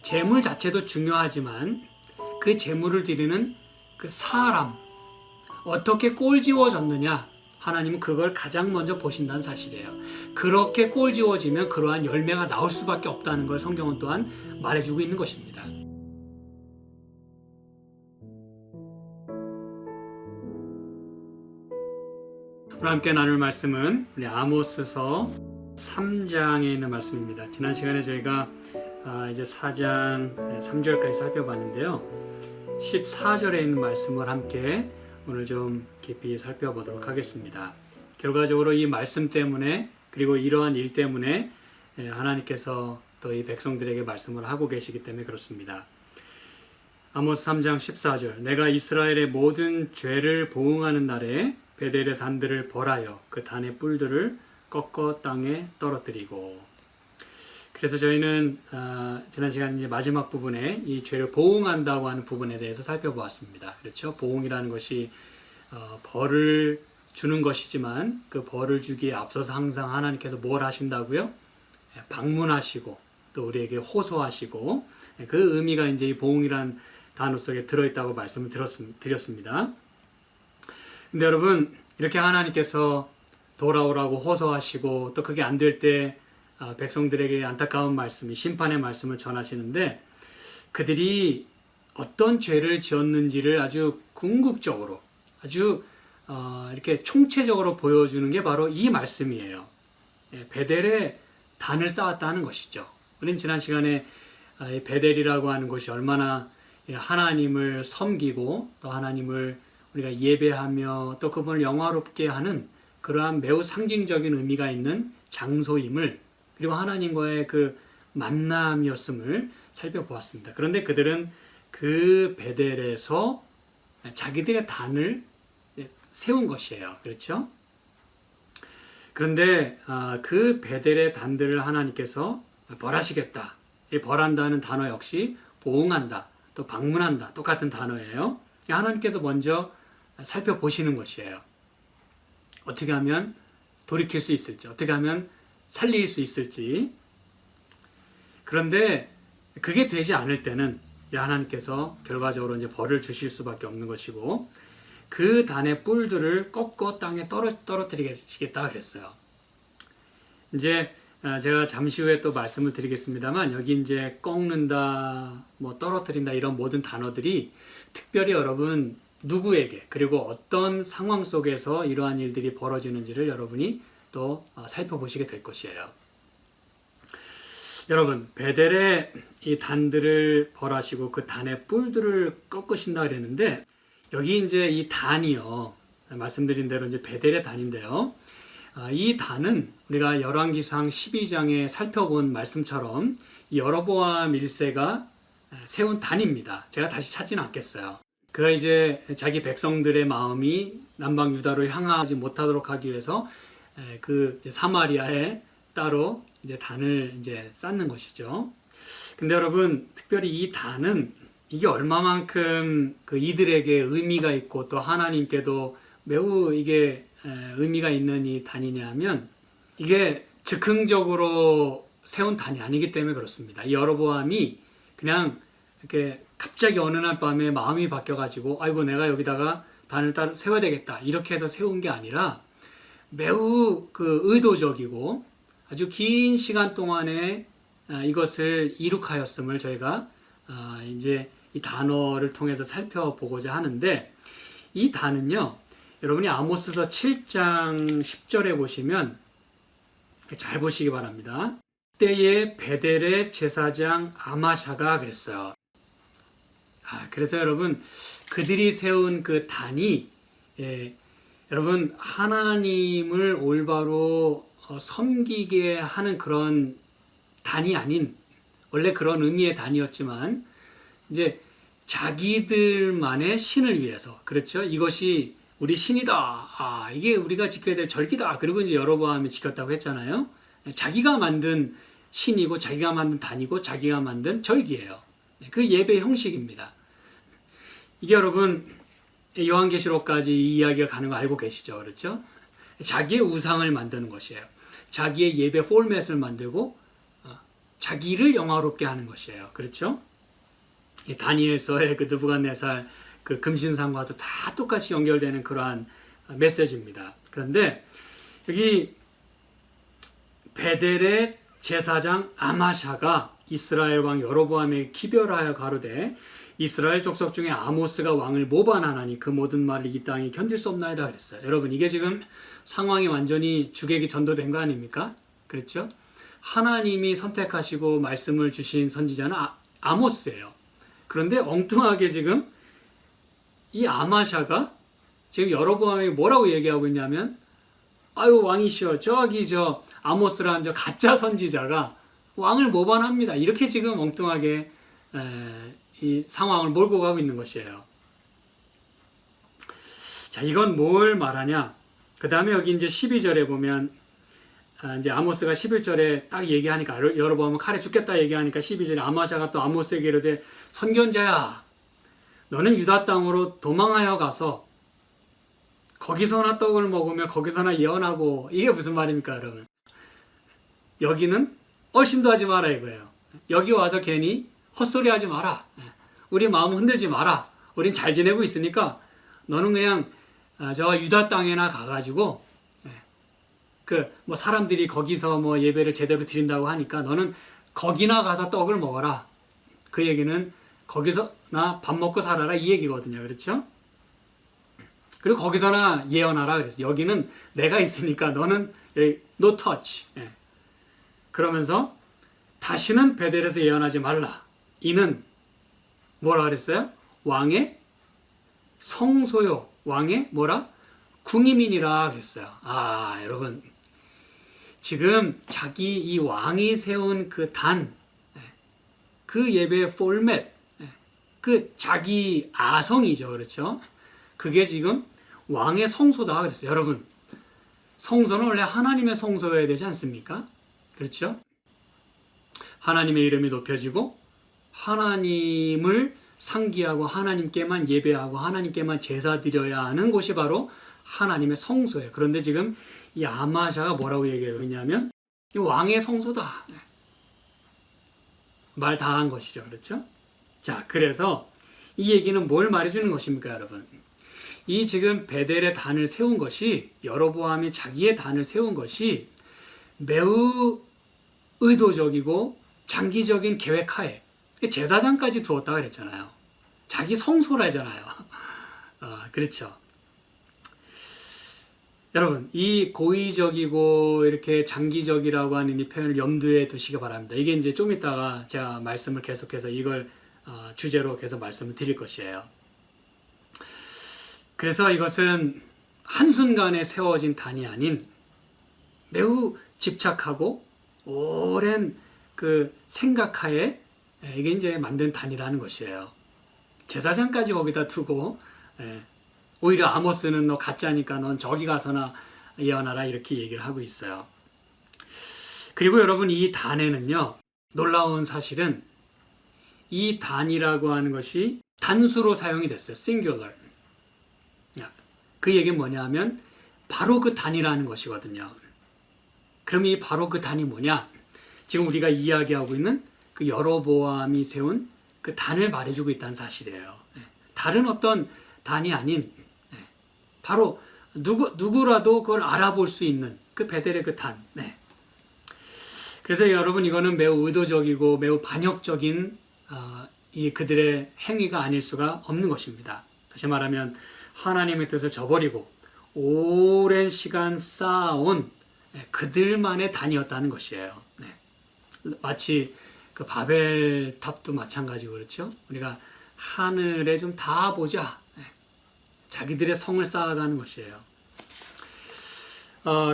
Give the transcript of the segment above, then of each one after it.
재물 자체도 중요하지만 그 재물을 드리는 그 사람, 어떻게 꼴지워졌느냐, 하나님은 그걸 가장 먼저 보신다는 사실이에요. 그렇게 꼴지워지면 그러한 열매가 나올 수밖에 없다는 걸 성경은 또한 말해주고 있는 것입니다. 오늘 함께 나눌 말씀은 우리 아모스서 3장에 있는 말씀입니다. 지난 시간에 저희가 이제 4장 3절까지 살펴봤는데요. 14절에 있는 말씀을 함께 오늘 좀 깊이 살펴보도록 하겠습니다. 결과적으로 이 말씀 때문에, 그리고 이러한 일 때문에 하나님께서 또 이 백성들에게 말씀을 하고 계시기 때문에 그렇습니다. 아모스 3장 14절, 내가 이스라엘의 모든 죄를 보응하는 날에 베델의 단들을 벌하여 그 단의 뿔들을 꺾어 땅에 떨어뜨리고. 그래서 저희는 지난 시간 이제 마지막 부분에 이 죄를 보응한다고 하는 부분에 대해서 살펴보았습니다. 그렇죠? 보응이라는 것이 벌을 주는 것이지만 그 벌을 주기에 앞서서 항상 하나님께서 뭘 하신다고요? 방문하시고 또 우리에게 호소하시고, 그 의미가 이제 이 보응이란 단어 속에 들어있다고 말씀을 드렸습니다. 근데 여러분, 이렇게 하나님께서 돌아오라고 호소하시고 또 그게 안 될 때 백성들에게 안타까운 말씀이 심판의 말씀을 전하시는데, 그들이 어떤 죄를 지었는지를 아주 궁극적으로, 아주 이렇게 총체적으로 보여주는 게 바로 이 말씀이에요. 베델에 단을 쌓았다는 것이죠. 우리는 지난 시간에 베델이라고 하는 것이 얼마나 하나님을 섬기고 또 하나님을 우리가 예배하며 또 그분을 영화롭게 하는 그러한 매우 상징적인 의미가 있는 장소임을, 그리고 하나님과의 그 만남이었음을 살펴보았습니다. 그런데 그들은 그 베델에서 자기들의 단을 세운 것이에요. 그렇죠? 그런데 그 베델의 단들을 하나님께서 벌하시겠다. 이 벌한다는 단어 역시 보응한다, 또 방문한다, 똑같은 단어예요. 하나님께서 먼저 살펴보시는 것이에요. 어떻게 하면 돌이킬 수 있을지, 어떻게 하면 살릴 수 있을지. 그런데 그게 되지 않을 때는 하나님께서 결과적으로 이제 벌을 주실 수밖에 없는 것이고, 그 단의 뿔들을 꺾어 땅에 떨어뜨리겠다 그랬어요. 이제 제가 잠시 후에 또 말씀을 드리겠습니다만, 여기 이제 꺾는다, 뭐 떨어뜨린다, 이런 모든 단어들이 특별히 여러분 누구에게, 그리고 어떤 상황 속에서 이러한 일들이 벌어지는지를 여러분이 또 살펴보시게 될 것이에요. 여러분, 베델의 이 단들을 벌하시고 그 단의 뿔들을 꺾으신다 그랬는데, 여기 이제 이 단이요, 말씀드린 대로 이제 베델의 단인데요. 이 단은 우리가 열왕기상 12장에 살펴본 말씀처럼 이 여로보암 1세가 세운 단입니다. 제가 다시 찾지는 않겠어요. 그가 이제 자기 백성들의 마음이 남방 유다로 향하지 못하도록 하기 위해서 그 사마리아에 따로 이제 단을 이제 쌓는 것이죠. 근데 여러분, 특별히 이 단은 이게 얼마만큼 그 이들에게 의미가 있고 또 하나님께도 매우 이게 의미가 있는 이 단이냐 하면, 이게 즉흥적으로 세운 단이 아니기 때문에 그렇습니다. 이 여로보암이 그냥 이렇게 갑자기 어느 날 밤에 마음이 바뀌어가지고 아이고 내가 여기다가 단을 따로 세워야 되겠다 이렇게 해서 세운 게 아니라, 매우 그 의도적이고 아주 긴 시간 동안에 이것을 이룩하였음을 저희가 이제 이 단어를 통해서 살펴보고자 하는데, 이 단은요, 여러분이 아모스서 7장 10절에 보시면 잘 보시기 바랍니다. 그때에 베델의 제사장 아마샤가 그랬어요. 그래서 여러분, 그들이 세운 그 단이 여러분 하나님을 올바로 섬기게 하는 그런 단이 아닌, 원래 그런 의미의 단이었지만 이제 자기들만의 신을 위해서, 그렇죠? 이것이 우리 신이다. 이게 우리가 지켜야 될 절기다. 그리고 이제 여로보암이 지켰다고 했잖아요. 자기가 만든 신이고 자기가 만든 단이고 자기가 만든 절기예요. 그 예배 형식입니다. 이게 여러분 요한계시록까지 이 이야기가 가는 거 알고 계시죠? 그렇죠? 자기의 우상을 만드는 것이에요. 자기의 예배 포맷을 만들고 자기를 영화롭게 하는 것이에요. 그렇죠? 이 다니엘서의 그 느부갓네살 그 금신상과도 다 똑같이 연결되는 그러한 메시지입니다. 그런데 여기 베델의 제사장 아마샤가 이스라엘 왕 여로보암에게 기별하여 가로되 이스라엘 족속 중에 아모스가 왕을 모반하나니 그 모든 말을 이 땅이 견딜 수 없나이다 그랬어요. 여러분, 이게 지금 상황이 완전히 주객이 전도된 거 아닙니까? 그렇죠? 하나님이 선택하시고 말씀을 주신 선지자는 아모스예요. 그런데 엉뚱하게 지금 이 아마샤가 지금 여로보암에게 뭐라고 얘기하고 있냐면, 아유 왕이시여, 저기 저 아모스라는 저 가짜 선지자가 왕을 모반합니다. 이렇게 지금 엉뚱하게 이 상황을 몰고 가고 있는 것이에요. 자, 이건 뭘 말하냐? 그 다음에 여기 이제 12절에 보면 이제 아모스가 11절에 딱 얘기하니까, 여로보암은 칼에 죽겠다 얘기하니까 12절에 아마샤가 또 아모스에게 이르되 선견자야, 너는 유다 땅으로 도망하여 가서 거기서나 떡을 먹으며 거기서나 예언하고. 이게 무슨 말입니까, 여러분? 여기는 얼씬도 하지 마라 이거예요. 여기 와서 괜히 헛소리 하지 마라. 우리 마음 흔들지 마라. 우린 잘 지내고 있으니까 너는 그냥 저 유다 땅에나 가가지고 그 뭐 사람들이 거기서 뭐 예배를 제대로 드린다고 하니까 너는 거기나 가서 떡을 먹어라. 그 얘기는 거기서나 밥 먹고 살아라 이 얘기거든요. 그렇죠? 그리고 거기서나 예언하라 그랬어. 여기는 내가 있으니까 너는 no touch. 그러면서 다시는 베델에서 예언하지 말라. 이는 뭐라 그랬어요? 왕의 성소요. 왕의 뭐라? 궁이민이라 그랬어요. 아, 여러분, 지금 자기 이 왕이 세운 그 단, 그 예배의 포맷, 그 자기 아성이죠. 그렇죠? 그게 지금 왕의 성소다 그랬어요. 여러분, 성소는 원래 하나님의 성소여야 되지 않습니까? 그렇죠? 하나님의 이름이 높여지고 하나님을 상기하고 하나님께만 예배하고 하나님께만 제사 드려야 하는 곳이 바로 하나님의 성소예요. 그런데 지금 이 아마샤가 뭐라고 얘기하냐면 이 왕의 성소다. 말 다 한 것이죠. 그렇죠? 자, 그래서 이 얘기는 뭘 말해주는 것입니까, 여러분? 이 지금 베델의 단을 세운 것이, 여로보암이 자기의 단을 세운 것이 매우 의도적이고 장기적인 계획하에 제사장까지 두었다 그랬잖아요. 자기 성소라잖아요. 그렇죠. 여러분, 이 고의적이고 이렇게 장기적이라고 하는 이 표현을 염두에 두시기 바랍니다. 이게 이제 좀 이따가 제가 말씀을 계속해서 이걸 주제로 계속 말씀을 드릴 것이에요. 그래서 이것은 한순간에 세워진 단이 아닌 매우 집착하고 오랜 그 생각하에 이게 이제 만든 단이라는 것이에요. 제사장까지 거기다 두고 오히려 아모스는 너 가짜니까 넌 저기 가서나 예언하라 이렇게 얘기를 하고 있어요. 그리고 여러분, 이 단에는요, 놀라운 사실은 이 단이라고 하는 것이 단수로 사용이 됐어요. singular. 그 얘기는 뭐냐 하면 바로 그 단이라는 것이거든요. 그럼 이 바로 그 단이 뭐냐? 지금 우리가 이야기하고 있는 그 여로보암이 세운 그 단을 말해주고 있다는 사실이에요. 다른 어떤 단이 아닌 바로 누구라도 그걸 알아볼 수 있는 그 베델의 그 단. 그래서 여러분, 이거는 매우 의도적이고 매우 반역적인 이 그들의 행위가 아닐 수가 없는 것입니다. 다시 말하면 하나님의 뜻을 저버리고 오랜 시간 쌓아온 그들만의 단이었다는 것이에요. 마치 그 바벨탑도 마찬가지고 그렇죠. 우리가 하늘에 좀 닿아보자. 자기들의 성을 쌓아가는 것이에요.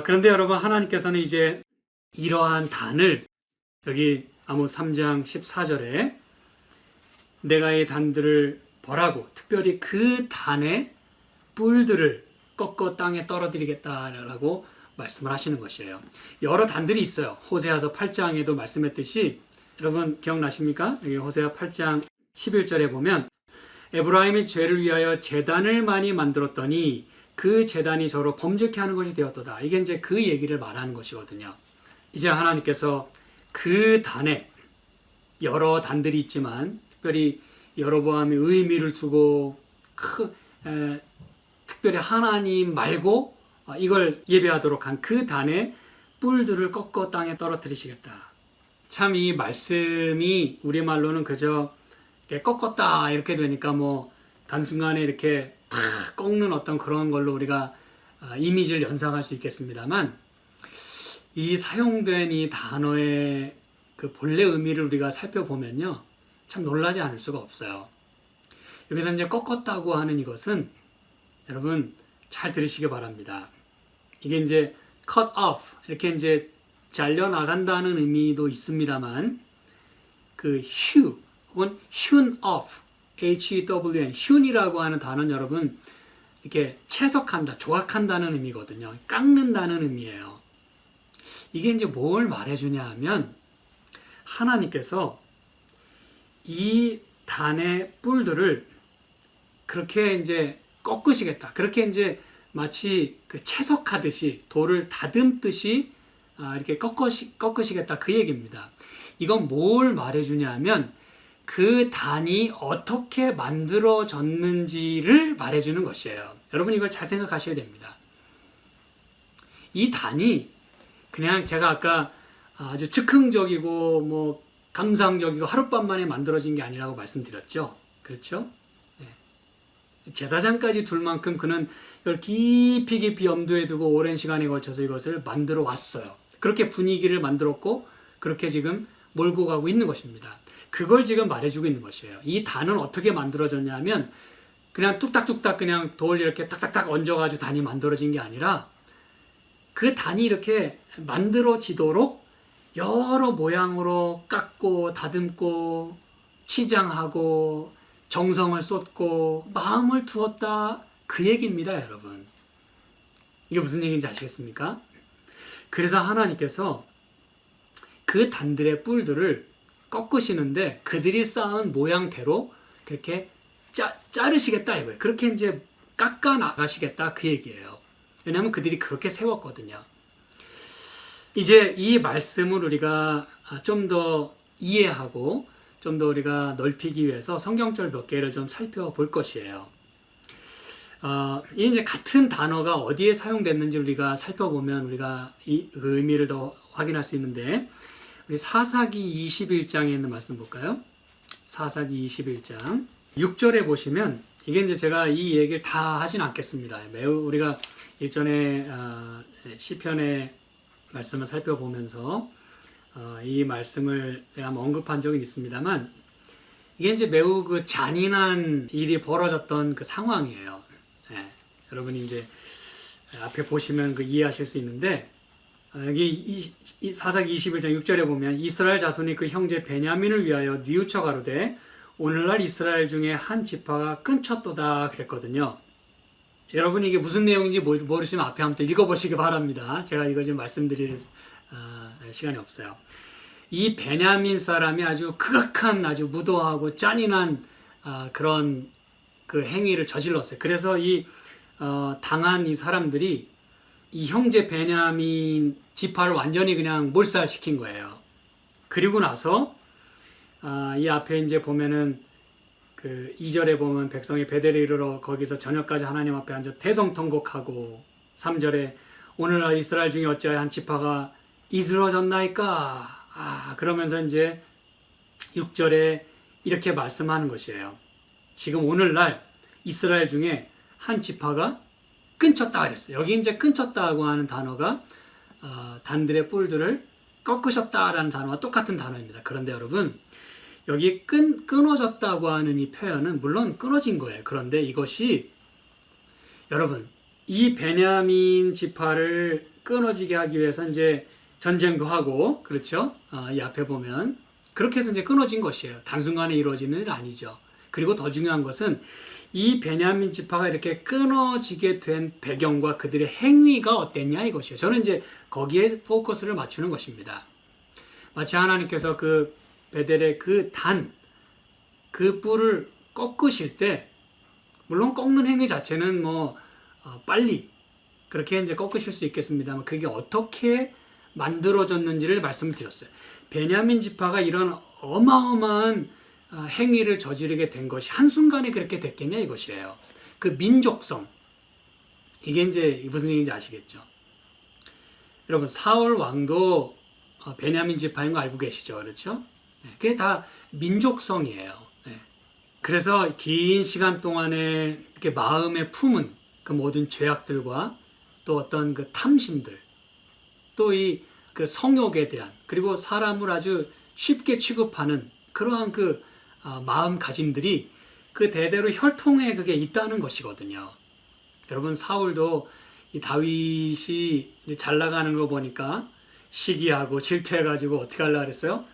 그런데 여러분, 하나님께서는 이제 이러한 단을 여기 아모스 3장 14절에 내가 이 단들을 벌하고 특별히 그 단의 뿔들을 꺾어 땅에 떨어뜨리겠다라고 말씀을 하시는 것이에요. 여러 단들이 있어요. 호세아서 8장에도 말씀했듯이, 여러분 기억나십니까? 여기 호세아 8장 11절에 보면 에브라임의 죄를 위하여 제단을 많이 만들었더니 그 제단이 저로 범죄케 하는 것이 되었도다. 이게 이제 그 얘기를 말하는 것이거든요. 이제 하나님께서 그 단에 여러 단들이 있지만 특별히 여로보암의 의미를 두고 특별히 하나님 말고 이걸 예배하도록 한 그 단의 뿔들을 꺾어 땅에 떨어뜨리시겠다. 참 이 말씀이 우리말로는 그저 꺾었다 이렇게 되니까 뭐 단순간에 이렇게 탁 꺾는 어떤 그런 걸로 우리가 이미지를 연상할 수 있겠습니다만 이 사용된 이 단어의 그 본래 의미를 우리가 살펴보면요 참 놀라지 않을 수가 없어요. 여기서 이제 꺾었다고 하는 이것은 여러분 잘 들으시기 바랍니다. 이게 이제 cut off 이렇게 이제 잘려 나간다는 의미도 있습니다만 그 hew 혹은 hewn off hewn hewn이라고 하는 단어는 여러분 이렇게 채석한다, 조각한다는 의미거든요. 깎는다는 의미예요. 이게 이제 뭘 말해주냐 하면 하나님께서 이 단의 뿔들을 그렇게 이제 꺾으시겠다. 그렇게 이제 마치 그 채석하듯이 돌을 다듬듯이 이렇게 꺾으시겠다 그 얘기입니다. 이건 뭘 말해주냐 하면 그 단이 어떻게 만들어졌는지를 말해주는 것이에요. 여러분 이걸 잘 생각하셔야 됩니다. 이 단이 그냥 제가 아까 아주 즉흥적이고 뭐 감상적이고 하룻밤 만에 만들어진 게 아니라고 말씀드렸죠. 그렇죠? 네. 제사장까지 둘 만큼 그는 이걸 깊이 염두에 두고 오랜 시간에 걸쳐서 이것을 만들어 왔어요. 그렇게 분위기를 만들었고 그렇게 지금 몰고 가고 있는 것입니다. 그걸 지금 말해주고 있는 것이에요. 이 단은 어떻게 만들어졌냐면 그냥 뚝딱뚝딱 그냥 돌 이렇게 탁탁탁 얹어가지고 단이 만들어진 게 아니라 그 단이 이렇게 만들어지도록 여러 모양으로 깎고 다듬고 치장하고 정성을 쏟고 마음을 두었다 그 얘기입니다, 여러분. 이게 무슨 얘기인지 아시겠습니까? 그래서 하나님께서 그 단들의 뿔들을 꺾으시는데 그들이 쌓은 모양대로 그렇게 자르시겠다 이거예요. 그렇게 이제 깎아 나가시겠다 그 얘기예요. 왜냐하면 그들이 그렇게 세웠거든요. 이제 이 말씀을 우리가 좀 더 이해하고 좀 더 우리가 넓히기 위해서 성경절 몇 개를 좀 살펴볼 것이에요. 이제 같은 단어가 어디에 사용됐는지 우리가 살펴보면 우리가 이 의미를 더 확인할 수 있는데 우리 사사기 21장에 있는 말씀 볼까요? 사사기 21장 6절에 보시면 이게 이제 제가 이 얘기를 다 하진 않겠습니다. 매우 우리가 일전에 시편의 말씀을 살펴보면서 이 말씀을 제가 언급한 적이 있습니다만 이게 이제 매우 그 잔인한 일이 벌어졌던 그 상황이에요. 여러분이 이제 앞에 보시면 그 이해하실 수 있는데 여기 사사기 21장 6절에 보면 이스라엘 자손이 그 형제 베냐민을 위하여 뉘우쳐 가로되 오늘날 이스라엘 중에 한 지파가 끊쳤도다 그랬거든요. 여러분이 이게 무슨 내용인지 모르시면 앞에 한번 읽어보시기 바랍니다. 제가 이거 지금 말씀드릴 시간이 없어요. 이 베냐민 사람이 아주 극악한 아주 무도하고 잔인한 그런 그 행위를 저질렀어요. 그래서 이 당한 이 사람들이 이 형제 베냐민 지파를 완전히 그냥 몰살시킨 거예요. 그리고 나서 이 앞에 이제 보면은 그 2절에 보면 백성이 베델에 이르러 거기서 저녁까지 하나님 앞에 앉아 대성통곡하고 3절에 오늘날 이스라엘 중에 어찌하여 한 지파가 이스러졌나이까 그러면서 이제 6절에 이렇게 말씀하는 것이에요. 지금 오늘날 이스라엘 중에 한 지파가 끊쳤다 그랬어요. 여기 이제 끊쳤다고 하는 단어가 단들의 뿔들을 꺾으셨다라는 단어와 똑같은 단어입니다. 그런데 여러분 여기 끊어졌다고 하는 이 표현은 물론 끊어진 거예요. 그런데 이것이 여러분 이 베냐민 지파를 끊어지게 하기 위해서 이제 전쟁도 하고 그렇죠? 이 앞에 보면 그렇게 해서 이제 끊어진 것이에요. 단순간에 이루어지는 일 아니죠. 그리고 더 중요한 것은 이 베냐민 지파가 이렇게 끊어지게 된 배경과 그들의 행위가 어땠냐 이것이에요. 저는 이제 거기에 포커스를 맞추는 것입니다. 마치 하나님께서 그 베델의 그 뿔을 꺾으실 때 물론 꺾는 행위 자체는 뭐 빨리 그렇게 이제 꺾으실 수 있겠습니다만 그게 어떻게 만들어졌는지를 말씀을 드렸어요. 베냐민 지파가 이런 어마어마한 행위를 저지르게 된 것이 한순간에 그렇게 됐겠냐 이것이에요. 그 민족성, 이게 이제 무슨 얘기인지 아시겠죠? 여러분, 사울 왕도 베냐민 지파인 거 알고 계시죠? 그렇죠? 그게 다 민족성이에요. 그래서 긴 시간 동안에 이렇게 마음에 품은 그 모든 죄악들과 또 어떤 그 탐심들, 또 이 그 성욕에 대한, 그리고 사람을 아주 쉽게 취급하는 그러한 그 마음가짐들이 그 대대로 혈통에 그게 있다는 것이거든요. 여러분, 사울도 이 다윗이 잘 나가는 거 보니까 시기하고 질투해가지고 어떻게 하려고 그랬어요?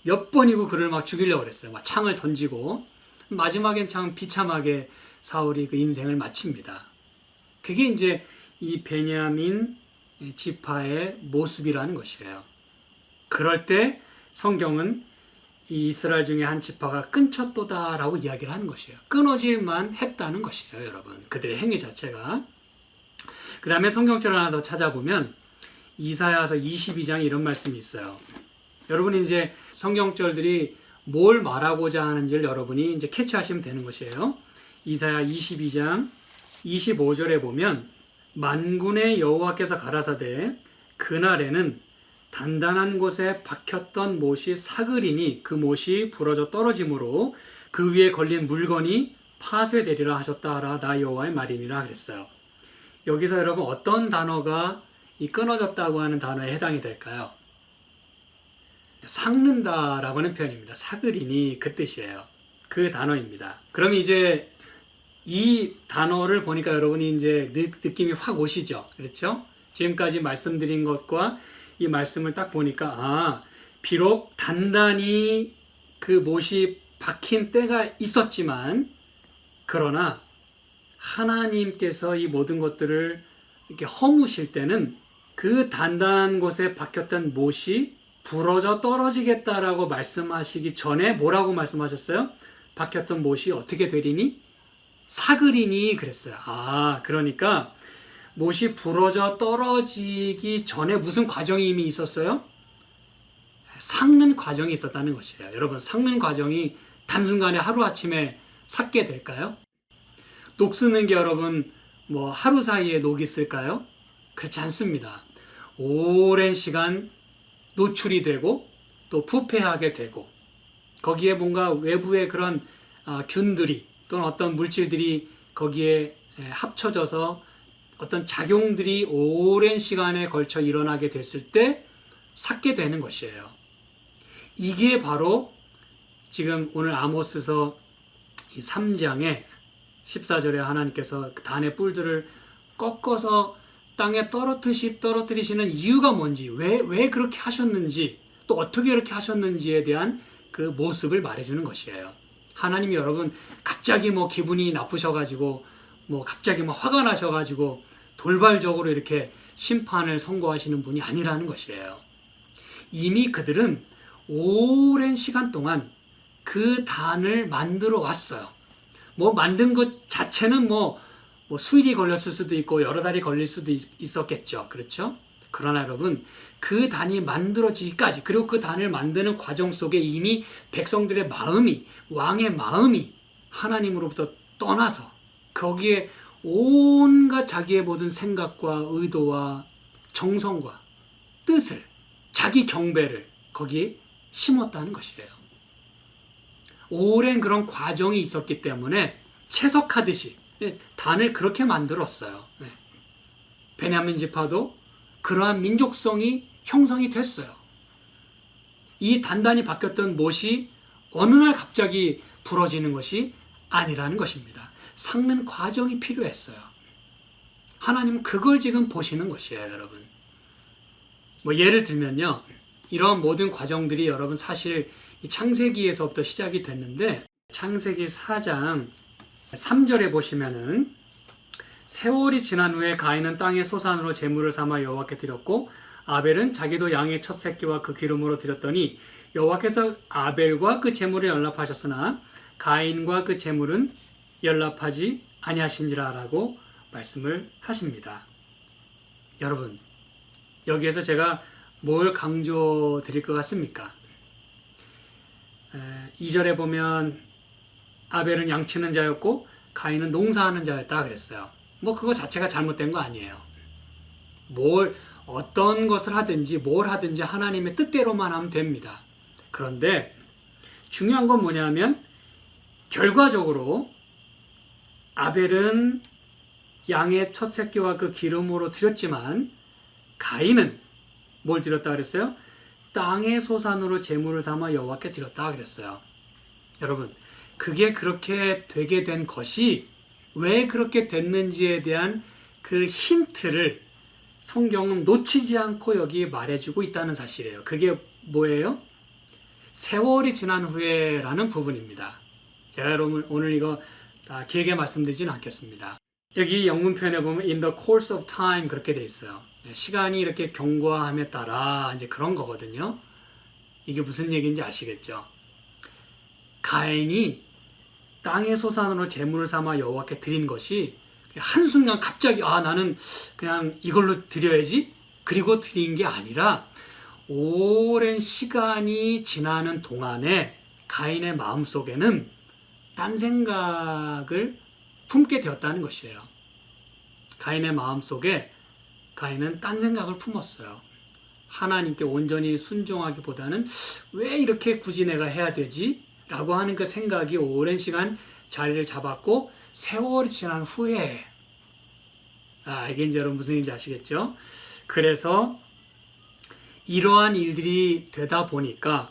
몇 번이고 그를 막 죽이려고 그랬어요. 막 창을 던지고, 마지막엔 참 비참하게 사울이 그 인생을 마칩니다. 그게 이제 이 베냐민 지파의 모습이라는 것이에요. 그럴 때 성경은 이 이스라엘 중에 한 지파가 끊쳤도다라고 이야기를 하는 것이에요. 끊어질만 했다는 것이에요, 여러분. 그들의 행위 자체가. 그 다음에 성경절 하나 더 찾아보면 이사야서 22장에 이런 말씀이 있어요. 여러분이 이제 성경절들이 뭘 말하고자 하는지를 여러분이 이제 캐치하시면 되는 것이에요. 이사야 22장 25절에 보면 만군의 여호와께서 가라사대 그날에는 단단한 곳에 박혔던 못이 사그리니 그 못이 부러져 떨어짐으로 그 위에 걸린 물건이 파쇄되리라 하셨다라 나 여호와의 말이니라 그랬어요. 여기서 여러분 어떤 단어가 이 끊어졌다고 하는 단어에 해당이 될까요? 삭는다라고 하는 표현입니다. 사그리니 그 뜻이에요. 그 단어입니다. 그럼 이제 이 단어를 보니까 여러분이 이제 느낌이 확 오시죠? 그렇죠? 지금까지 말씀드린 것과 이 말씀을 딱 보니까 비록 단단히 그 못이 박힌 때가 있었지만 그러나 하나님께서 이 모든 것들을 이렇게 허무실 때는 그 단단한 곳에 박혔던 못이 부러져 떨어지겠다라고 말씀하시기 전에 뭐라고 말씀하셨어요? 박혔던 못이 어떻게 되리니? 사그리니 그랬어요. 그러니까 못이 부러져 떨어지기 전에 무슨 과정이 이미 있었어요? 삭는 과정이 있었다는 것이에요. 여러분, 삭는 과정이 단순간에 하루아침에 삭게 될까요? 녹 쓰는 게 여러분 뭐 하루 사이에 녹이 쓸까요? 그렇지 않습니다. 오랜 시간 노출이 되고 또 부패하게 되고 거기에 뭔가 외부의 그런 균들이 또는 어떤 물질들이 거기에 합쳐져서 어떤 작용들이 오랜 시간에 걸쳐 일어나게 됐을 때 삭게 되는 것이에요. 이게 바로 지금 오늘 아모스서 3장에 14절에 하나님께서 단의 뿔들을 꺾어서 땅에 떨어뜨리시는 이유가 뭔지, 왜 그렇게 하셨는지, 또 어떻게 그렇게 하셨는지에 대한 그 모습을 말해주는 것이에요. 하나님이 여러분 갑자기 뭐 기분이 나쁘셔가지고 뭐 갑자기 뭐 화가 나셔가지고 돌발적으로 이렇게 심판을 선고하시는 분이 아니라는 것이에요. 이미 그들은 오랜 시간 동안 그 단을 만들어 왔어요. 뭐 만든 것 자체는 뭐 수일이 걸렸을 수도 있고 여러 달이 걸릴 수도 있었겠죠. 그렇죠? 그러나 여러분 그 단이 만들어지기까지 그리고 그 단을 만드는 과정 속에 이미 백성들의 마음이 왕의 마음이 하나님으로부터 떠나서 거기에 온갖 자기의 모든 생각과 의도와 정성과 뜻을 자기 경배를 거기에 심었다는 것이에요. 오랜 그런 과정이 있었기 때문에 채석하듯이 단을 그렇게 만들었어요. 베냐민 지파도 그러한 민족성이 형성이 됐어요. 이 단단히 바뀌었던 못이 어느 날 갑자기 부러지는 것이 아니라는 것입니다. 삭는 과정이 필요했어요. 하나님은 그걸 지금 보시는 것이에요, 여러분. 뭐 예를 들면요. 이런 모든 과정들이 여러분 사실 창세기에서부터 시작이 됐는데 창세기 4장 3절에 보시면은 세월이 지난 후에 가인은 땅의 소산으로 제물을 삼아 여호와께 드렸고 아벨은 자기도 양의 첫 새끼와 그 기름으로 드렸더니 여호와께서 아벨과 그 제물을 연락하셨으나 가인과 그 제물은 연락하지 아니하신지라라고 말씀을 하십니다. 여러분 여기에서 제가 뭘 강조 드릴 것 같습니까? 2절에 보면 아벨은 양치는 자였고 가인은 농사하는 자였다 그랬어요. 뭐 그거 자체가 잘못된 거 아니에요. 어떤 것을 하든지 뭘 하든지 하나님의 뜻대로만 하면 됩니다. 그런데 중요한 건 뭐냐면 결과적으로 아벨은 양의 첫 새끼와 그 기름으로 드렸지만 가인은 뭘 드렸다 그랬어요? 땅의 소산으로 제물을 삼아 여호와께 드렸다 그랬어요. 여러분, 그게 그렇게 되게 된 것이 왜 그렇게 됐는지에 대한 그 힌트를 성경은 놓치지 않고 여기 말해주고 있다는 사실이에요. 그게 뭐예요? 세월이 지난 후에라는 부분입니다. 제가 여러분 오늘 이거 다 길게 말씀드리진 않겠습니다. 여기 영문 표현에 보면 in the course of time 그렇게 돼 있어요. 시간이 이렇게 경과함에 따라 이제 그런 거거든요. 이게 무슨 얘기인지 아시겠죠? 가인이 땅의 소산으로 제물을 삼아 여호와께 드린 것이 한순간 갑자기 나는 그냥 이걸로 드려야지 그리고 드린 게 아니라 오랜 시간이 지나는 동안에 가인의 마음속에는 딴 생각을 품게 되었다는 것이에요. 가인의 마음속에 가인은 딴 생각을 품었어요. 하나님께 온전히 순종하기보다는 왜 이렇게 굳이 내가 해야 되지? 라고 하는 그 생각이 오랜 시간 자리를 잡았고 세월이 지난 후에 이게 이제 여러분 무슨 일인지 아시겠죠? 그래서 이러한 일들이 되다 보니까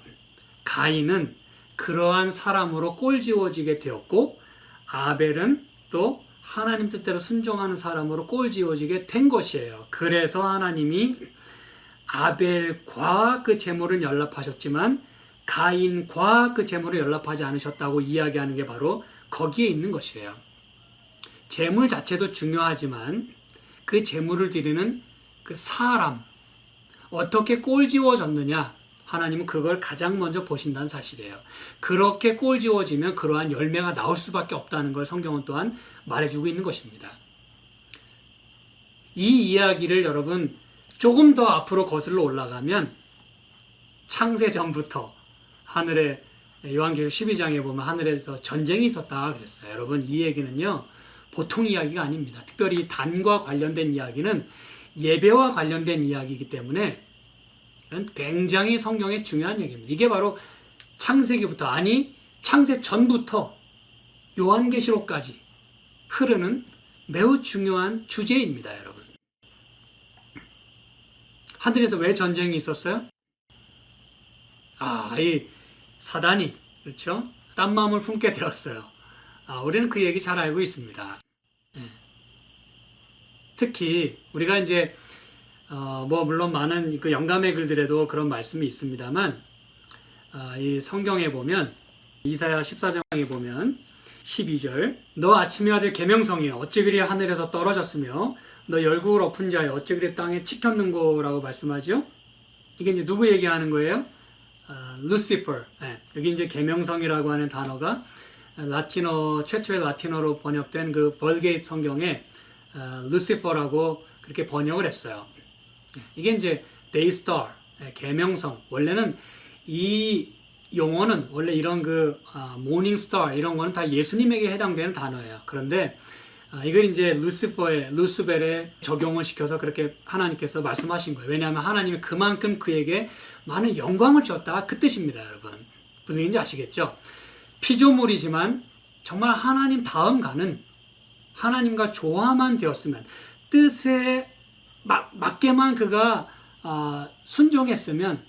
가인은 그러한 사람으로 꼴지워지게 되었고 아벨은 또 하나님 뜻대로 순종하는 사람으로 꼴지워지게 된 것이에요. 그래서 하나님이 아벨과 그 제물을 연락하셨지만 가인과 그 제물을 연락하지 않으셨다고 이야기하는 게 바로 거기에 있는 것이에요. 제물 자체도 중요하지만 그 제물을 드리는 그 사람 어떻게 꼴지워졌느냐 하나님은 그걸 가장 먼저 보신다는 사실이에요. 그렇게 꼴지워지면 그러한 열매가 나올 수밖에 없다는 걸 성경은 또한 말해주고 있는 것입니다. 이 이야기를 여러분 조금 더 앞으로 거슬러 올라가면 창세 전부터 하늘에 요한계시록 12장에 보면 하늘에서 전쟁이 있었다 그랬어요. 여러분 이 얘기는요 보통 이야기가 아닙니다. 특별히 단과 관련된 이야기는 예배와 관련된 이야기이기 때문에 굉장히 성경에 중요한 얘기입니다. 이게 바로 창세기부터 창세 전부터 요한계시록까지 흐르는 매우 중요한 주제입니다. 여러분 하늘에서 왜 전쟁이 있었어요? 이 사단이 그렇죠? 딴 마음을 품게 되었어요. 우리는 그 얘기 잘 알고 있습니다. 특히 우리가 이제 물론 많은 그 영감의 글들에도 그런 말씀이 있습니다만 이 성경에 보면 이사야 14장에 보면 12절 너 아침의 아들 계명성이여 어찌 그리 하늘에서 떨어졌으며 너 열국을 엎은 자여 어찌 그리 땅에 찍혔는고라고 말씀하죠. 이게 이제 누구 얘기하는 거예요? 루시퍼. 여기 이제 계명성이라고 하는 단어가 최초의 라틴어로 번역된 그 벌게이트 성경에 루시퍼라고 그렇게 번역을 했어요. 이게 이제 데이스타, 계명성. 원래는 이 용어는 원래 이런 그 모닝스타 이런 거는 다 예수님에게 해당되는 단어예요. 그런데 이걸 이제 루스벨에 적용을 시켜서 그렇게 하나님께서 말씀하신 거예요. 왜냐하면 하나님이 그만큼 그에게 많은 영광을 주었다 그 뜻입니다, 여러분. 무슨 얘기인지 아시겠죠? 피조물이지만 정말 하나님 다음 가는 하나님과 조화만 되었으면 뜻에 맞게만 그가 순종했으면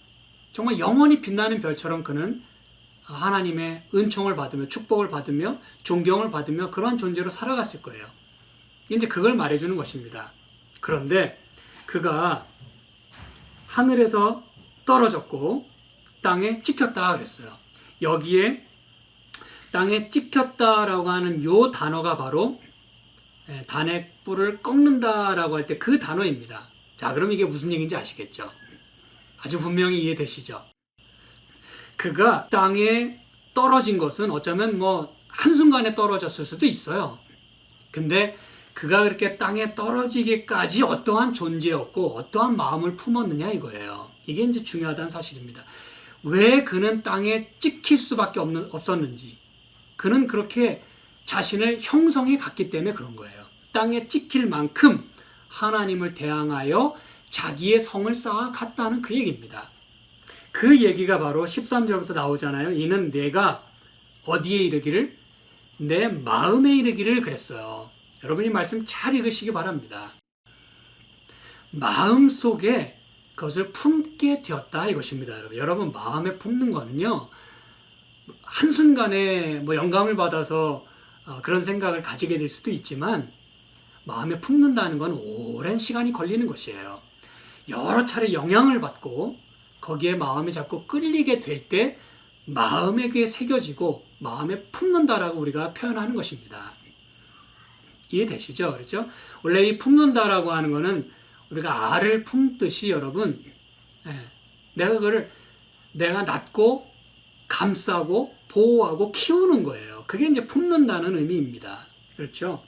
정말 영원히 빛나는 별처럼 그는 하나님의 은총을 받으며 축복을 받으며 존경을 받으며 그러한 존재로 살아갔을 거예요. 이제 그걸 말해주는 것입니다. 그런데 그가 하늘에서 떨어졌고 땅에 찍혔다 그랬어요. 여기에 땅에 찍혔다라고 하는 요 단어가 바로 단의 뿔을 꺾는다라고 할 때 그 단어입니다. 자, 그럼 이게 무슨 얘기인지 아시겠죠? 아주 분명히 이해되시죠? 그가 땅에 떨어진 것은 어쩌면 한순간에 떨어졌을 수도 있어요. 근데 그가 그렇게 땅에 떨어지기까지 어떠한 존재였고 어떠한 마음을 품었느냐 이거예요. 이게 이제 중요하다는 사실입니다. 왜 그는 땅에 찍힐 수밖에 없었는지, 그는 그렇게 자신을 형성해 갔기 때문에 그런 거예요. 땅에 찍힐 만큼 하나님을 대항하여 자기의 성을 쌓아 갔다는 그 얘기입니다. 그 얘기가 바로 13절부터 나오잖아요. 이는 내가 어디에 이르기를? 내 마음에 이르기를 그랬어요. 여러분이 말씀 잘 읽으시기 바랍니다. 마음속에 그것을 품게 되었다 이것입니다. 여러분 마음에 품는 거는요, 한순간에 뭐 영감을 받아서 그런 생각을 가지게 될 수도 있지만, 마음에 품는다는 건 오랜 시간이 걸리는 것이에요. 여러 차례 영향을 받고 거기에 마음이 자꾸 끌리게 될 때 마음에 그게 새겨지고 마음에 품는다라고 우리가 표현하는 것입니다. 이해되시죠? 그렇죠? 원래 이 품는다라고 하는 거는 우리가 알을 품듯이 여러분, 내가 낳고 감싸고 보호하고 키우는 거예요. 그게 이제 품는다는 의미입니다. 그렇죠?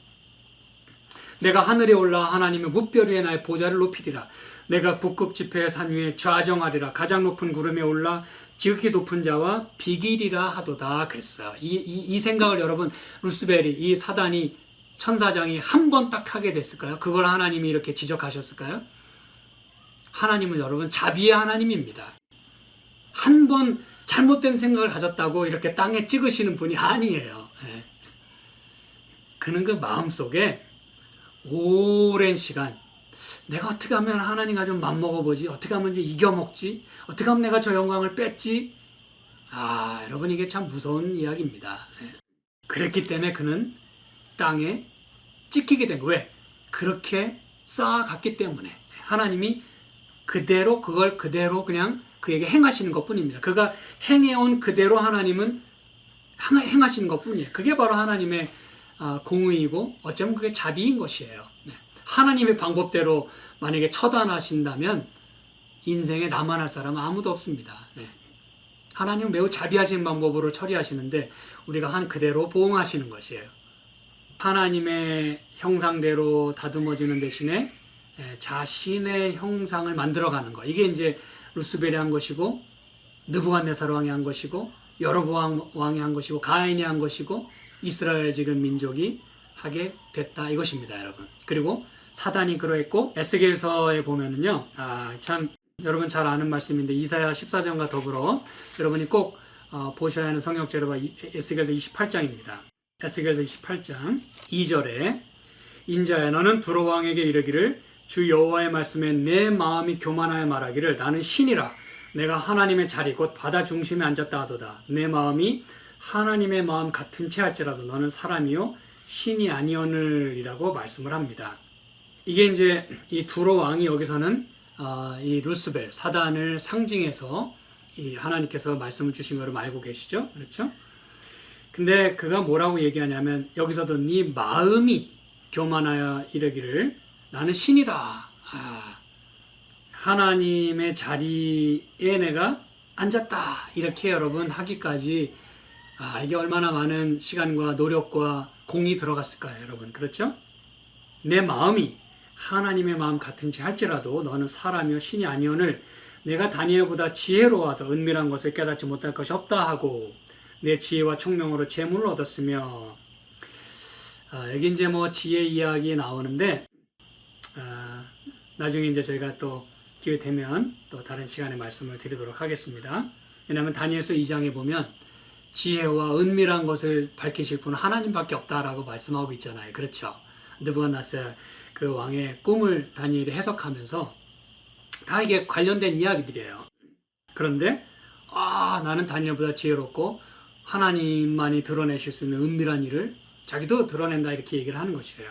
내가 하늘에 올라 하나님의 무별 위에 나의 보좌를 높이리라. 내가 북극 지폐의 산 위에 좌정하리라. 가장 높은 구름에 올라 지극히 높은 자와 비기리라 하도다 그랬어요. 이 생각을 여러분, 루스벨이, 이 사단이, 천사장이 한 번 딱 하게 됐을까요? 그걸 하나님이 이렇게 지적하셨을까요? 하나님은 여러분 자비의 하나님입니다. 한 번 잘못된 생각을 가졌다고 이렇게 땅에 찍으시는 분이 아니에요. 그는 그 마음속에 오랜 시간, 내가 어떻게 하면 하나님과 좀 맞먹어보지? 어떻게 하면 좀 이겨먹지? 어떻게 하면 내가 저 영광을 뺐지? 여러분 이게 참 무서운 이야기입니다. 그랬기 때문에 그는 땅에 찍히게 된 거예요. 왜? 그렇게 쌓아갔기 때문에. 하나님이 그걸 그대로 그냥 그에게 행하시는 것 뿐입니다. 그가 행해온 그대로 하나님은 행하시는 것 뿐이에요. 그게 바로 하나님의 공의이고 어쩌면 그게 자비인 것이에요. 하나님의 방법대로 만약에 처단하신다면 인생에 남아날 사람은 아무도 없습니다. 하나님은 매우 자비하신 방법으로 처리하시는데 우리가 한 그대로 보응하시는 것이에요. 하나님의 형상대로 다듬어지는 대신에 자신의 형상을 만들어가는 거. 이게 이제 루스벨이 한 것이고, 느부갓네살 왕이 한 것이고, 여로보암 왕이 한 것이고, 가인이 한 것이고, 이스라엘 지금 민족이 하게 됐다 이것입니다, 여러분. 그리고 사단이 그러했고, 에스겔서에 보면은요, 참 여러분 잘 아는 말씀인데, 이사야 14장과 더불어 여러분이 꼭 보셔야 하는 성경제로가 에스겔서 28장입니다. 에스겔서 28장 2절에 인자야 너는 두로 왕에게 이르기를 주 여호와의 말씀에 내 마음이 교만하여 말하기를 나는 신이라 내가 하나님의 자리 곧 바다 중심에 앉았다 하도다. 내 마음이 하나님의 마음 같은 채 할지라도 너는 사람이요 신이 아니오늘이라고 말씀을 합니다. 이게 이제 이 두로 왕이 여기서는 이 루스벨 사단을 상징해서 이 하나님께서 말씀을 주신 것을 알고 계시죠? 그렇죠? 근데 그가 뭐라고 얘기하냐면 여기서도 네 마음이 교만하여 이르기를 나는 신이다. 하나님의 자리에 내가 앉았다. 이렇게 여러분 하기까지 이게 얼마나 많은 시간과 노력과 공이 들어갔을까요, 여러분? 그렇죠? 내 마음이 하나님의 마음 같은지 할지라도 너는 사람이요 신이 아니오늘 내가 다니엘보다 지혜로워서 은밀한 것을 깨닫지 못할 것이 없다 하고 내 지혜와 총명으로 재물을 얻었으며 여기 이제 뭐 지혜 이야기 나오는데 나중에 이제 저희가 또 기회 되면 또 다른 시간에 말씀을 드리도록 하겠습니다. 왜냐하면 다니엘서 2장에 보면 지혜와 은밀한 것을 밝히실 분은 하나님밖에 없다라고 말씀하고 있잖아요. 그렇죠? 느부갓네살 그 왕의 꿈을 다니엘이 해석하면서 다 이게 관련된 이야기들이에요. 그런데 나는 다니엘보다 지혜롭고 하나님만이 드러내실 수 있는 은밀한 일을 자기도 드러낸다 이렇게 얘기를 하는 것이에요.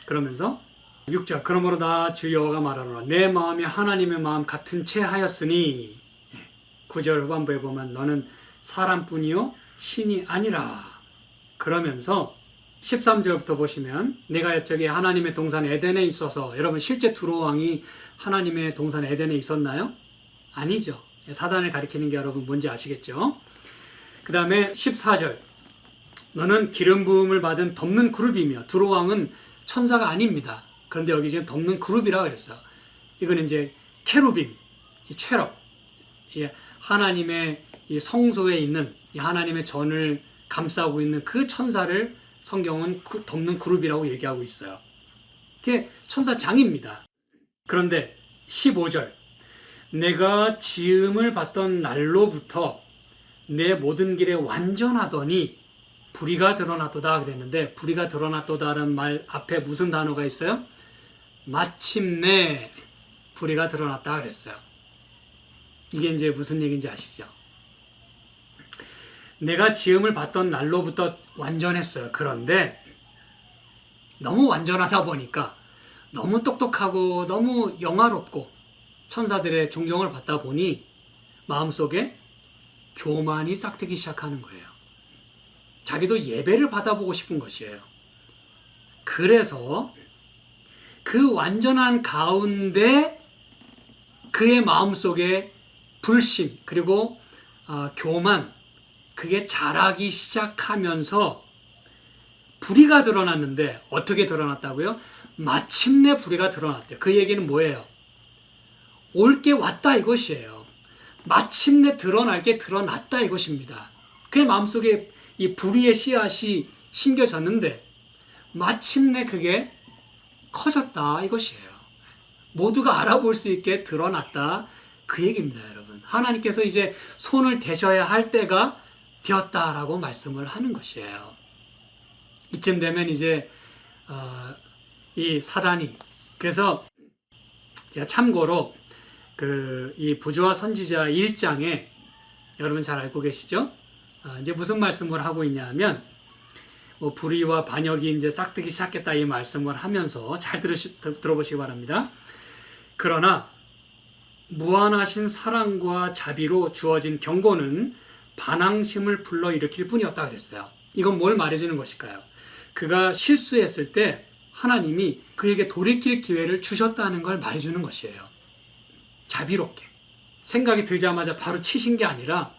그러면서 6절 그러므로 나 주 여호와가 말하노라 내 마음이 하나님의 마음 같은 채 하였으니 9절 후반부에 보면 너는 사람뿐이요 신이 아니라 그러면서 13절부터 보시면 내가 여쪽에 하나님의 동산 에덴에 있어서 여러분 실제 두로 왕이 하나님의 동산 에덴에 있었나요? 아니죠. 사단을 가리키는 게 여러분 뭔지 아시겠죠? 그 다음에 14절 너는 기름 부음을 받은 덮는 그룹이며 두로 왕은 천사가 아닙니다. 그런데 여기 지금 덮는 그룹이라 그랬어요. 이건 이제 케루빔, 이 체럽, 하나님의 이 성소에 있는 이 하나님의 전을 감싸고 있는 그 천사를 성경은 덮는 그룹이라고 얘기하고 있어요. 그게 천사장입니다. 그런데 15절, 내가 지음을 받던 날로부터 내 모든 길에 완전하더니 불의가 드러났도다 그랬는데, 불의가 드러났도다라는 말 앞에 무슨 단어가 있어요? 마침내 불의가 드러났다 그랬어요. 이게 이제 무슨 얘기인지 아시죠? 내가 지음을 받던 날로부터 완전했어요. 그런데 너무 완전하다 보니까, 너무 똑똑하고 너무 영화롭고 천사들의 존경을 받다 보니 마음속에 교만이 싹트기 시작하는 거예요. 자기도 예배를 받아보고 싶은 것이에요. 그래서 그 완전한 가운데 그의 마음속에 불신 그리고 교만, 그게 자라기 시작하면서 불의가 드러났는데, 어떻게 드러났다고요? 마침내 불의가 드러났대요. 그 얘기는 뭐예요? 올 게 왔다 이것이에요. 마침내 드러날 게 드러났다 이것입니다. 그의 마음속에 이 불의의 씨앗이 심겨졌는데 마침내 그게 커졌다 이것이에요. 모두가 알아볼 수 있게 드러났다 그 얘기입니다. 여러분, 하나님께서 이제 손을 대셔야 할 때가 되었다라고 말씀을 하는 것이에요. 이쯤 되면 이제 이 사단이, 그래서 제가 참고로 이 부조와 선지자 1장에 여러분 잘 알고 계시죠? 이제 무슨 말씀을 하고 있냐면, 불의와 반역이 이제 싹트기 시작했다 이 말씀을 하면서 잘 들어보시기 바랍니다. 그러나 무한하신 사랑과 자비로 주어진 경고는 반항심을 불러일으킬 뿐이었다 그랬어요. 이건 뭘 말해주는 것일까요? 그가 실수했을 때 하나님이 그에게 돌이킬 기회를 주셨다는 걸 말해주는 것이에요. 자비롭게. 생각이 들자마자 바로 치신 게 아니라,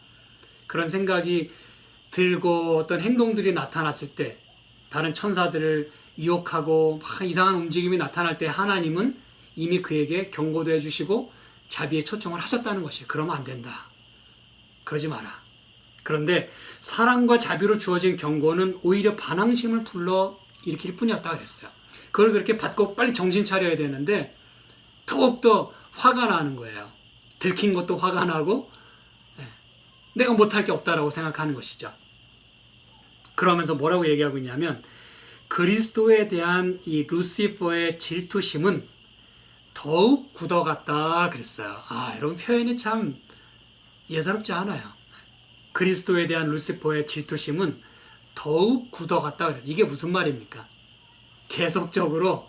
그런 생각이 들고 어떤 행동들이 나타났을 때, 다른 천사들을 유혹하고 막 이상한 움직임이 나타날 때 하나님은 이미 그에게 경고도 해주시고 자비의 초청을 하셨다는 것이에요. 그러면 안 된다. 그러지 마라. 그런데 사랑과 자비로 주어진 경고는 오히려 반항심을 불러일으킬 뿐이었다 그랬어요. 그걸 그렇게 받고 빨리 정신 차려야 되는데 더욱더 화가 나는 거예요. 들킨 것도 화가 나고 내가 못할 게 없다라고 생각하는 것이죠. 그러면서 뭐라고 얘기하고 있냐면, 그리스도에 대한 이 루시퍼의 질투심은 더욱 굳어갔다 그랬어요. 여러분, 표현이 참 예사롭지 않아요. 그리스도에 대한 루시퍼의 질투심은 더욱 굳어갔다 그랬어요. 이게 무슨 말입니까? 계속적으로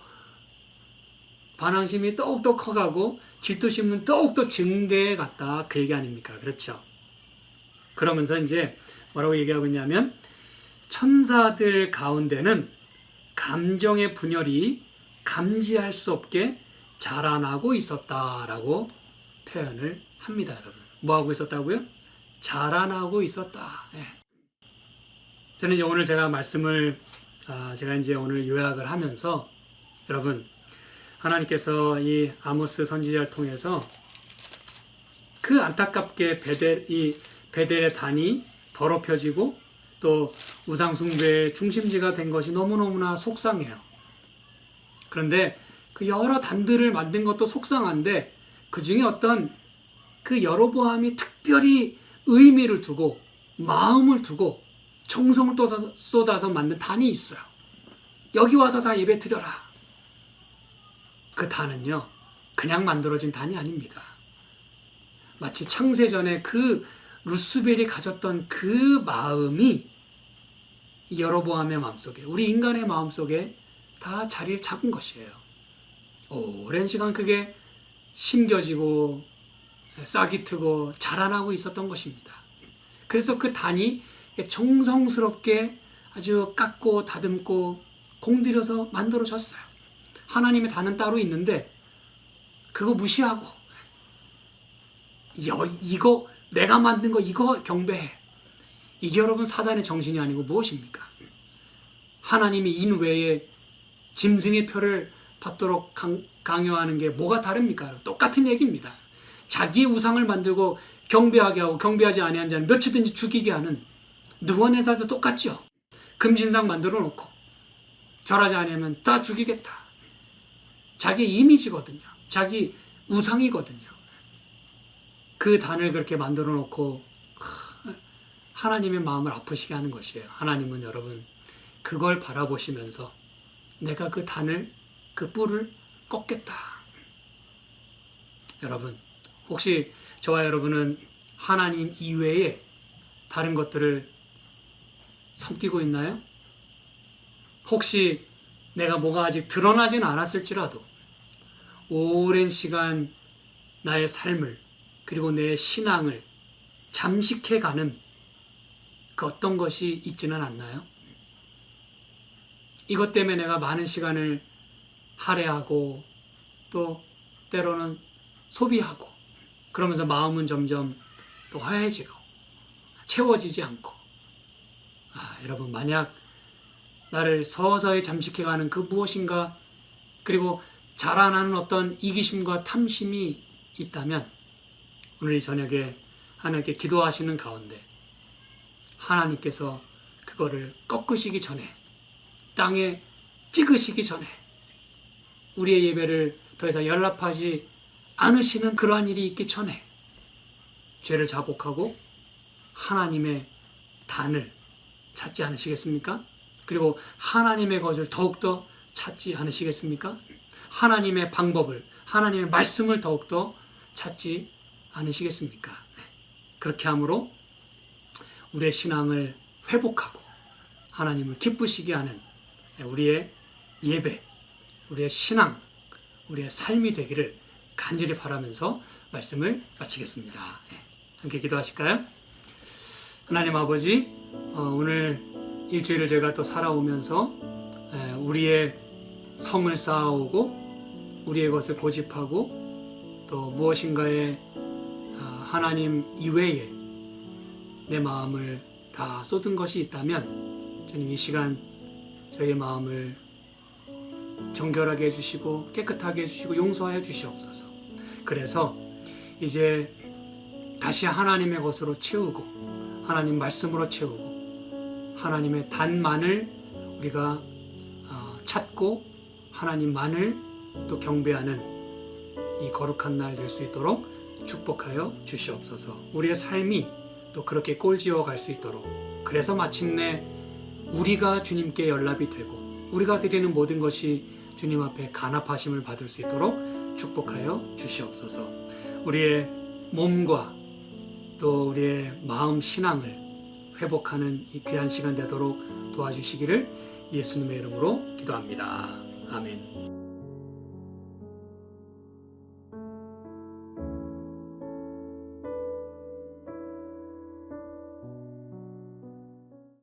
반항심이 더욱더 커가고 질투심은 더욱더 증대해 갔다 그 얘기 아닙니까? 그렇죠? 그러면서 이제 뭐라고 얘기하고 있냐면, 천사들 가운데는 감정의 분열이 감지할 수 없게 자라나고 있었다라고 표현을 합니다. 여러분, 뭐하고 있었다고요? 자라나고 있었다. 저는 이제 오늘 제가 말씀을 제가 이제 오늘 요약을 하면서, 여러분, 하나님께서 이 아모스 선지자를 통해서 그 안타깝게 베델의 단이 더럽혀지고 또 우상숭배의 중심지가 된 것이 너무너무나 속상해요. 그런데 그 여러 단들을 만든 것도 속상한데, 그 중에 어떤 그 여로보암이 특별히 의미를 두고 마음을 두고 정성을 쏟아서 만든 단이 있어요. 여기 와서 다 예배 드려라. 그 단은요, 그냥 만들어진 단이 아닙니다. 마치 창세전에 그 루스벨이 가졌던 그 마음이 여로보암의 마음속에, 우리 인간의 마음속에 다 자리를 잡은 것이에요. 오랜 시간 그게 심겨지고 싹이 트고 자라나고 있었던 것입니다. 그래서 그 단이 정성스럽게 아주 깎고 다듬고 공들여서 만들어졌어요. 하나님의 단은 따로 있는데 그거 무시하고 이거 내가 만든 거 이거 경배해. 이게 여러분 사단의 정신이 아니고 무엇입니까? 하나님이 인외에 짐승의 표를 받도록 강요하는 게 뭐가 다릅니까? 똑같은 얘기입니다. 자기 우상을 만들고 경배하게 하고 경배하지 아니한 자는 몇이든지 죽이게 하는 느부갓네살도 똑같죠. 금신상 만들어 놓고 절하지 아니하면 다 죽이겠다. 자기 이미지거든요. 자기 우상이거든요. 그 단을 그렇게 만들어 놓고 하나님의 마음을 아프시게 하는 것이에요. 하나님은 여러분 그걸 바라보시면서 내가 그 단을, 그 뿔을 꺾겠다. 여러분 혹시 저와 여러분은 하나님 이외에 다른 것들을 섬기고 있나요? 혹시 내가 뭐가 아직 드러나진 않았을지라도 오랜 시간 나의 삶을 그리고 내 신앙을 잠식해가는 그 어떤 것이 있지는 않나요? 이것 때문에 내가 많은 시간을 할애하고 또 때로는 소비하고 그러면서 마음은 점점 또 허해지고 채워지지 않고 여러분 만약 나를 서서히 잠식해가는 그 무엇인가 그리고 자라나는 어떤 이기심과 탐심이 있다면 오늘 이 저녁에 하나님께 기도하시는 가운데 하나님께서 그거를 꺾으시기 전에 땅에 찍으시기 전에 우리의 예배를 더 이상 연락하지 않으시는 그러한 일이 있기 전에 죄를 자복하고 하나님의 단을 찾지 않으시겠습니까? 그리고 하나님의 것을 더욱더 찾지 않으시겠습니까? 하나님의 방법을, 하나님의 말씀을 더욱더 찾지 않으시겠습니까? 그렇게 함으로 우리의 신앙을 회복하고 하나님을 기쁘시게 하는 우리의 예배, 우리의 신앙, 우리의 삶이 되기를 간절히 바라면서 말씀을 마치겠습니다. 함께 기도하실까요? 하나님 아버지, 오늘 일주일을 저희가 또 살아오면서 우리의 성을 쌓아오고 우리의 것을 고집하고 또 무엇인가에 하나님 이외에 내 마음을 다 쏟은 것이 있다면 주님 이 시간 저희의 마음을 정결하게 해주시고 깨끗하게 해주시고 용서하여 주시옵소서. 그래서 이제 다시 하나님의 것으로 채우고 하나님 말씀으로 채우고 하나님의 단만을 우리가 찾고 하나님만을 또 경배하는 이 거룩한 날 될 수 있도록 축복하여 주시옵소서. 우리의 삶이 또 그렇게 꼴지어 갈 수 있도록 그래서 마침내 우리가 주님께 연락이 되고 우리가 드리는 모든 것이 주님 앞에 간합하심을 받을 수 있도록 축복하여 주시옵소서. 우리의 몸과 또 우리의 마음 신앙을 회복하는 이 귀한 시간 되도록 도와주시기를 예수님의 이름으로 기도합니다. 아멘.